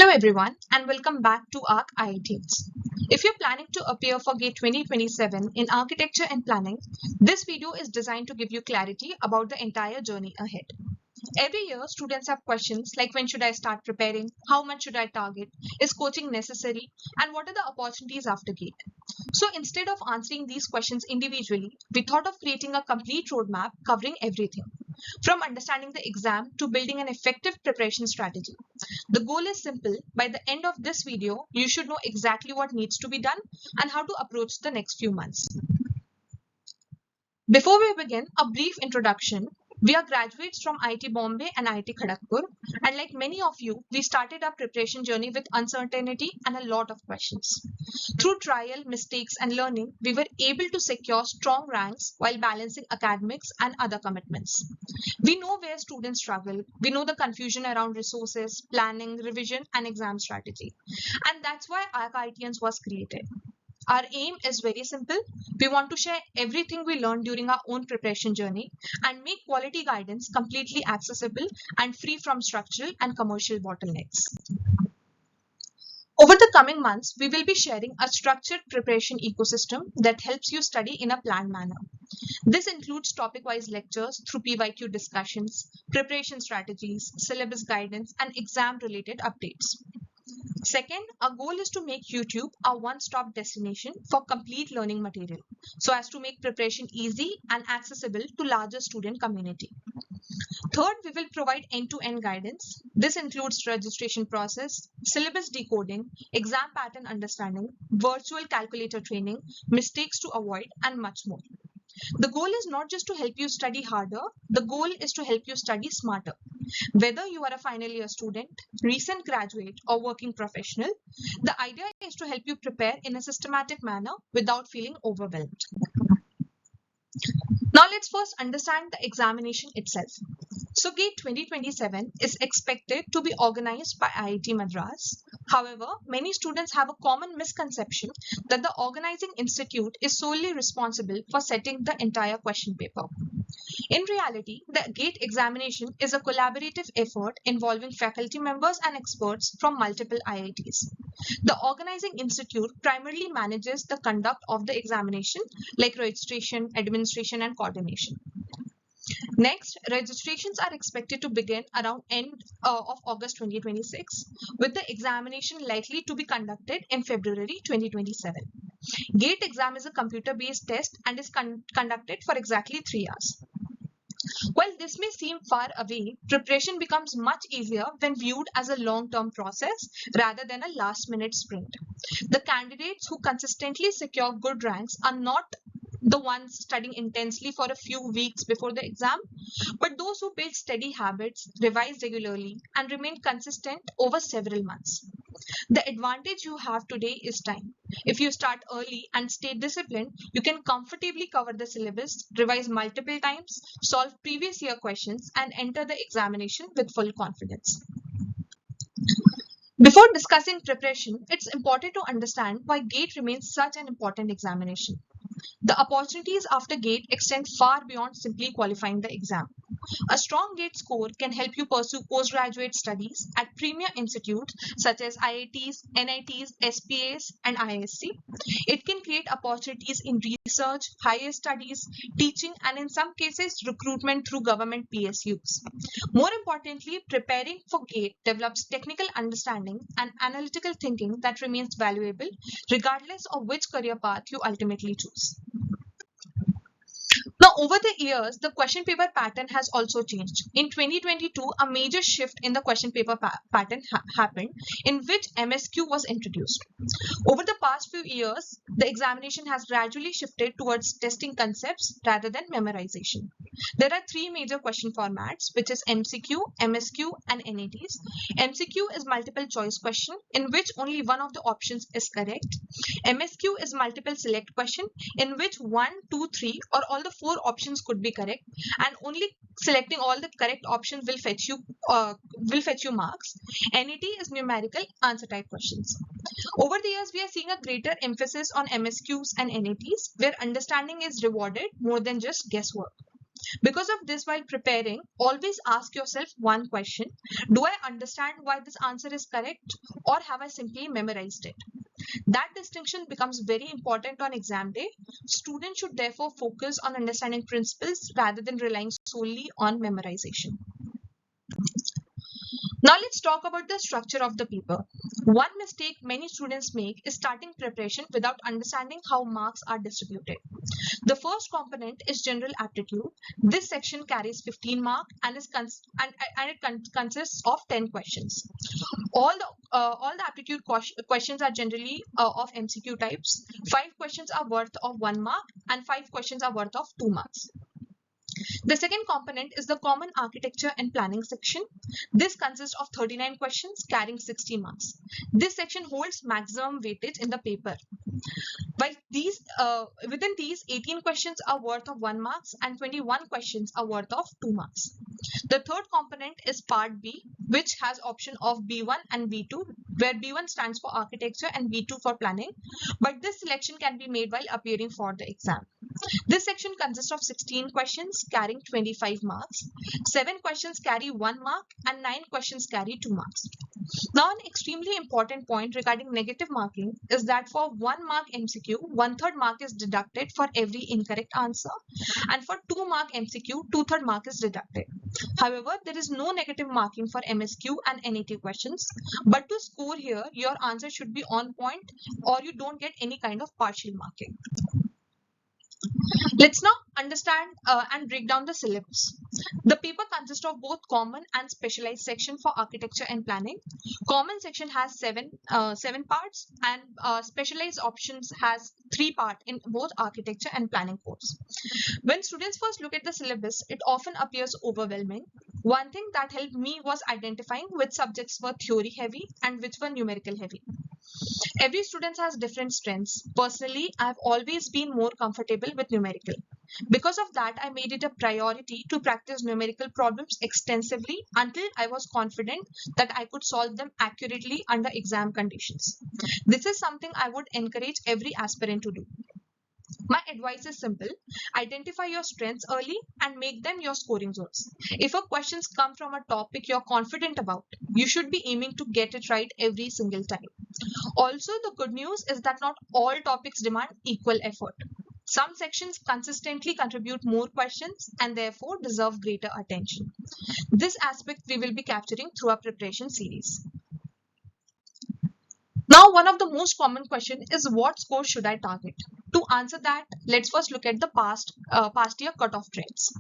Hello everyone and welcome back to ARC IITs. If you're planning to appear for GATE 2027 in Architecture and Planning, this video is designed to give you clarity about the entire journey ahead. Every year, students have questions like when should I start preparing, how much should I target, is coaching necessary, and what are the opportunities after GATE. So instead of answering these questions individually, we thought of creating a complete roadmap covering everything, from understanding the exam to building an effective preparation strategy. The goal is simple. By the end of this video, you should know exactly what needs to be done and how to approach the next few months. Before we begin, a brief introduction. We are graduates from IIT Bombay and IIT Kharagpur, and like many of you, we started our preparation journey with uncertainty and a lot of questions. Through trial, mistakes, and learning, we were able to secure strong ranks while balancing academics and other commitments. We know where students struggle. We know the confusion around resources, planning, revision, and exam strategy. And that's why IITians was created. Our aim is very simple. We want to share everything we learned during our own preparation journey and make quality guidance completely accessible and free from structural and commercial bottlenecks. Over the coming months, we will be sharing a structured preparation ecosystem that helps you study in a planned manner. This includes topic-wise lectures through PYQ discussions, preparation strategies, syllabus guidance, and exam-related updates. Second, our goal is to make YouTube a one-stop destination for complete learning material, so as to make preparation easy and accessible to larger student community. Third, we will provide end-to-end guidance. This includes registration process, syllabus decoding, exam pattern understanding, virtual calculator training, mistakes to avoid, and much more. The goal is not just to help you study harder, the goal is to help you study smarter. Whether you are a final year student, recent graduate, or working professional, the idea is to help you prepare in a systematic manner without feeling overwhelmed. Now let's first understand the examination itself. So GATE 2027 is expected to be organized by IIT Madras. However, many students have a common misconception that the organizing institute is solely responsible for setting the entire question paper. In reality, the GATE examination is a collaborative effort involving faculty members and experts from multiple IITs. The organizing institute primarily manages the conduct of the examination, like registration, administration, and coordination. Next, registrations are expected to begin around end of August 2026, with the examination likely to be conducted in February 2027. GATE exam is a computer-based test and is conducted for exactly 3 hours. While this may seem far away, preparation becomes much easier when viewed as a long-term process rather than a last-minute sprint. The candidates who consistently secure good ranks are not the ones studying intensely for a few weeks before the exam, but those who build steady habits, revise regularly, and remain consistent over several months. The advantage you have today is time. If you start early and stay disciplined, you can comfortably cover the syllabus, revise multiple times, solve previous year questions, and enter the examination with full confidence. Before discussing preparation, it's important to understand why GATE remains such an important examination. The opportunities after GATE extend far beyond simply qualifying the exam. A strong GATE score can help you pursue postgraduate studies at premier institutes such as IITs, NITs, SPAs, and ISC. It can create opportunities in research, higher studies, teaching, and in some cases, recruitment through government PSUs. More importantly, preparing for GATE develops technical understanding and analytical thinking that remains valuable regardless of which career path you ultimately choose. Now, over the years, the question paper pattern has also changed. In 2022, a major shift in the question paper pattern happened, in which MSQ was introduced. Over the past few years, the examination has gradually shifted towards testing concepts rather than memorization. There are three major question formats, which is MCQ, MSQ, and NATs. MCQ is multiple choice question, in which only one of the options is correct. MSQ is multiple select question, in which 1, 2, 3, or all the 4 options could be correct, and only selecting all the correct options will fetch you marks. NAT is numerical answer type questions. Over the years, we are seeing a greater emphasis on MSQs and NATs, where understanding is rewarded more than just guesswork. Because of this, while preparing, always ask yourself one question: do I understand why this answer is correct, or have I simply memorized it? That distinction becomes very important on exam day. Students should therefore focus on understanding principles rather than relying solely on memorization. Now let's talk about the structure of the paper. One mistake many students make is starting preparation without understanding how marks are distributed. The first component is general aptitude. This section carries 15 marks and consists of 10 questions. All the aptitude questions are generally of MCQ types. 5 questions are worth of 1 mark and 5 questions are worth of 2 marks. The second component is the common architecture and planning section. This consists of 39 questions carrying 60 marks. This section holds maximum weightage in the paper. While within these, 18 questions are worth of 1 marks and 21 questions are worth of 2 marks. The third component is part B, which has option of B1 and B2, where B1 stands for architecture and B2 for planning, but this selection can be made while appearing for the exam. This section consists of 16 questions carrying 25 marks. 7 questions carry 1 mark and 9 questions carry 2 marks. Now, an extremely important point regarding negative marking is that for 1 mark MCQ, 1/3 mark is deducted for every incorrect answer, and for 2 mark MCQ, 2/3 mark is deducted. However, there is no negative marking for MSQ and NAT questions, but to score here, your answer should be on point or you don't get any kind of partial marking. Let's now understand and break down the syllabus. The paper consists of both common and specialized section for architecture and planning. Common section has seven parts, and specialized options has 3 parts in both architecture and planning course. When students first look at the syllabus, it often appears overwhelming. One thing that helped me was identifying which subjects were theory heavy and which were numerical heavy. Every student has different strengths. Personally, I have always been more comfortable with numerical. Because of that, I made it a priority to practice numerical problems extensively until I was confident that I could solve them accurately under exam conditions. This is something I would encourage every aspirant to do. My advice is simple: identify your strengths early and make them your scoring zones. If a questions come from a topic you're confident about, you should be aiming to get it right every single time. Also, the good news is that not all topics demand equal effort. Some sections consistently contribute more questions and therefore deserve greater attention. This aspect we will be capturing through our preparation series. Now, one of the most common questions is what score should I target? To answer that, let's first look at the past year cutoff trends.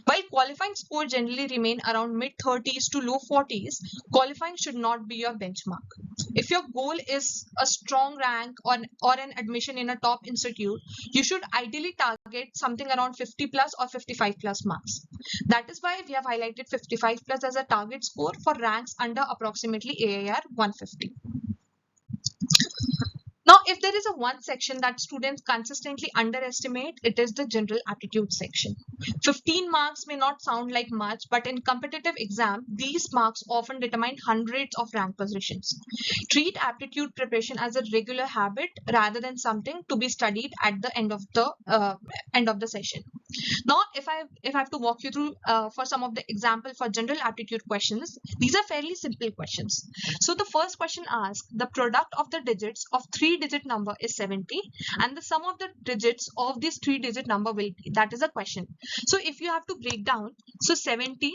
While qualifying score generally remain around mid-30s to low 40s, qualifying should not be your benchmark. If your goal is a strong rank or an admission in a top institute, you should ideally target something around 50 plus or 55 plus marks. That is why we have highlighted 55 plus as a target score for ranks under approximately AIR 150. Now, if there is a one section that students consistently underestimate, it is the general aptitude section. 15 marks may not sound like much, but in competitive exam, these marks often determine hundreds of rank positions. Treat aptitude preparation as a regular habit rather than something to be studied at the end of the session. Now, if I have to walk you through for some of the example for general aptitude questions, these are fairly simple questions. So the first question asks, the product of the digits of 3-digit number is 70 and the sum of the digits of this 3-digit number will be. That is a question. So if you have to break down, so 70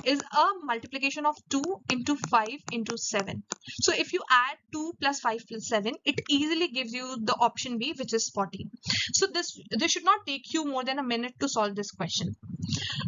is a multiplication of 2 into 5 into 7. So if you add 2 plus 5 plus 7, it easily gives you the option B, which is 40. So this should not take you more than a minute to solve this question.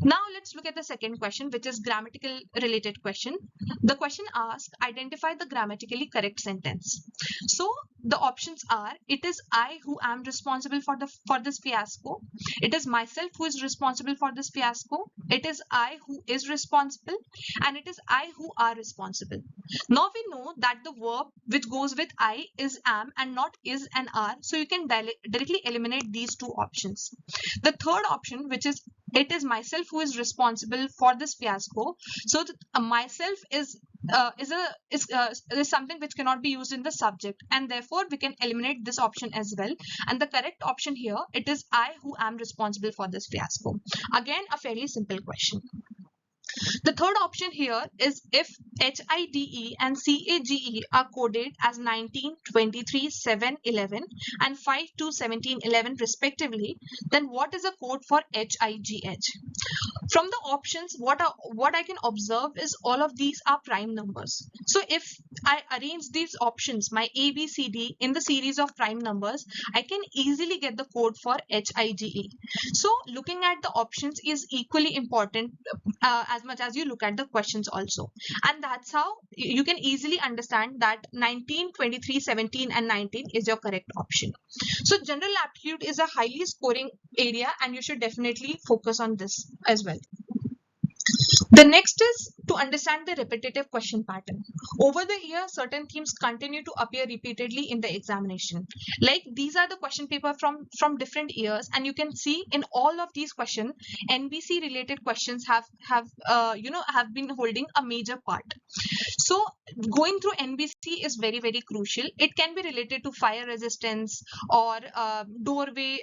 Now let's look at the second question, which is grammatical related question. The question asks, identify the grammatically correct sentence. So the options are, it is I who am responsible for this fiasco. It is myself who is responsible for this fiasco. It is I who is responsible, and it is I who are responsible. Now we know that the verb which goes with I is am and not is and are, so you can directly eliminate these two options. The third option, which is it is myself who is responsible for this fiasco. So myself is something which cannot be used in the subject, and therefore we can eliminate this option as well. And the correct option here, it is I who am responsible for this fiasco. Again, a fairly simple question. The third option here is if HIDE and CAGE are coded as 19, 23, 7, 11 and 5 to 17, 11 respectively, then what is the code for HIGH? From the options, what I can observe is all of these are prime numbers. So if I arrange these options, my A, B, C, D, in the series of prime numbers, I can easily get the code for HIGE. So looking at the options is equally important as much as you look at the questions also. And that's how you can easily understand that 19, 23, 17 and 19 is your correct option. So general aptitude is a highly scoring area, and you should definitely focus on this as well. The next is to understand the repetitive question pattern. Over the year, certain themes continue to appear repeatedly in the examination. Like these are the question paper from different years, and you can see in all of these questions, NBC related questions have been holding a major part. So going through NBC is very, very crucial. It can be related to fire resistance or doorway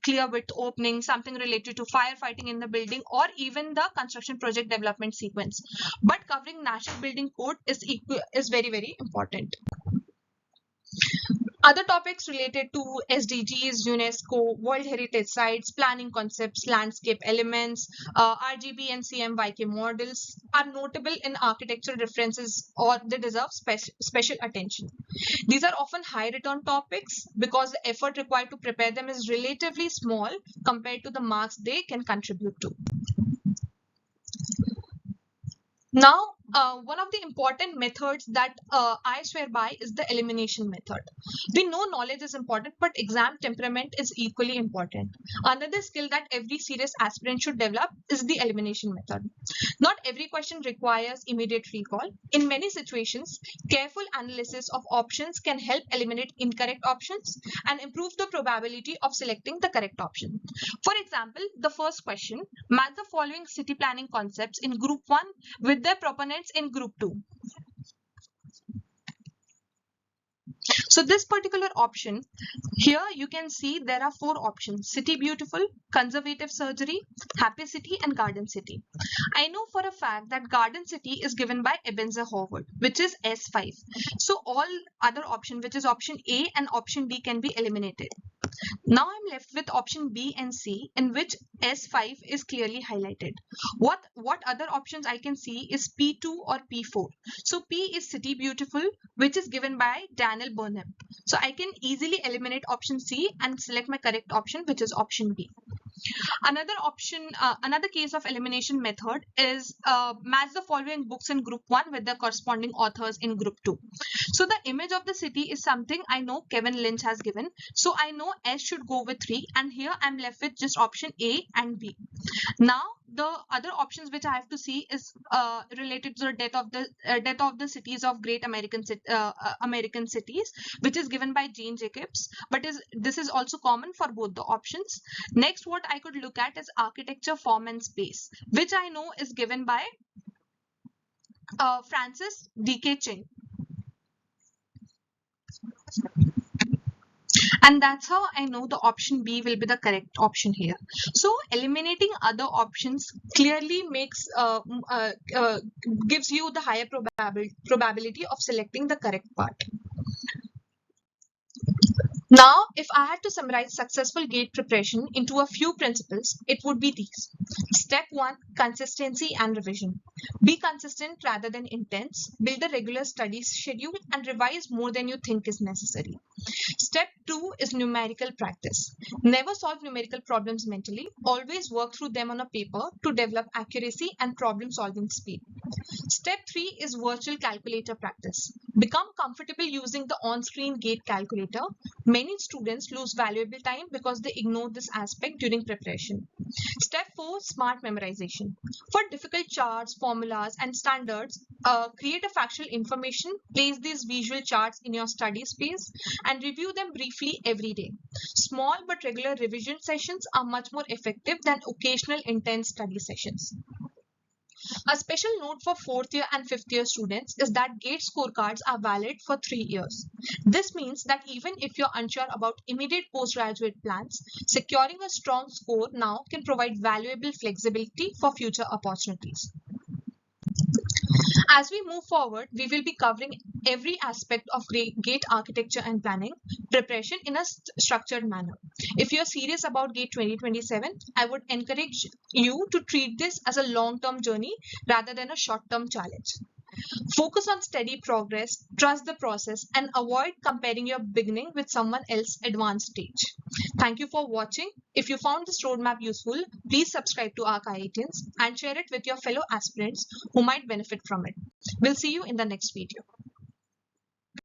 clear width opening, something related to firefighting in the building, or even the construction project development sequence. But covering National Building Code is very, very important. Other topics related to SDGs, UNESCO, World Heritage Sites, planning concepts, landscape elements, RGB and CMYK models are notable in architectural references, or they deserve special attention. These are often high return topics because the effort required to prepare them is relatively small compared to the marks they can contribute to. Now, one of the important methods that I swear by is the elimination method. We know knowledge is important, but exam temperament is equally important. Another skill that every serious aspirant should develop is the elimination method. Not every question requires immediate recall. In many situations, careful analysis of options can help eliminate incorrect options and improve the probability of selecting the correct option. For example, the first question, match the following city planning concepts in group 1 with their proponents in group 2. So this particular option, here you can see there are 4 options: City Beautiful, Conservative Surgery, Happy City and Garden City. I know for a fact that Garden City is given by Ebenezer Howard, which is S5. So all other options, which is option A and option D, can be eliminated. Now I'm left with option B and C, in which S5 is clearly highlighted. What other options I can see is P2 or P4. So P is City Beautiful, which is given by Daniel Burnham. So I can easily eliminate option C and select my correct option, which is option B. Another option, another case of elimination method is match the following books in group 1 with the corresponding authors in group 2. So the image of the city is something I know Kevin Lynch has given. So I know S should go with 3, and here I'm left with just option A and B. Now the other options which I have to see is related to the death of the cities of great American cities, which is given by Jane Jacobs, but this is also common for both the options. Next, what I could look at is architecture, form and space, which I know is given by Francis D.K. Ching. And that's how I know the option B will be the correct option here. So eliminating other options clearly makes gives you the higher probability of selecting the correct part. Now, if I had to summarize successful GATE preparation into a few principles, it would be these. Step 1, consistency and revision. Be consistent rather than intense. Build a regular study schedule and revise more than you think is necessary. Step 2 is numerical practice. Never solve numerical problems mentally. Always work through them on a paper to develop accuracy and problem-solving speed. Step 3 is virtual calculator practice. Become comfortable using the on-screen GATE calculator. Many students lose valuable time because they ignore this aspect during preparation. Step 4, smart memorization. For difficult charts, formulas, and standards, create a factual information, place these visual charts in your study space, and review them briefly every day. Small but regular revision sessions are much more effective than occasional intense study sessions. A special note for 4th year and 5th year students is that GATE scorecards are valid for 3 years. This means that even if you're unsure about immediate postgraduate plans, securing a strong score now can provide valuable flexibility for future opportunities. As we move forward, we will be covering every aspect of GATE architecture and planning preparation in a structured manner. If you're serious about GATE 2027, I would encourage you to treat this as a long-term journey rather than a short-term challenge. Focus on steady progress, trust the process, and avoid comparing your beginning with someone else's advanced stage. Thank you for watching. If you found this roadmap useful, please subscribe to ARC IITians and share it with your fellow aspirants who might benefit from it. We'll see you in the next video.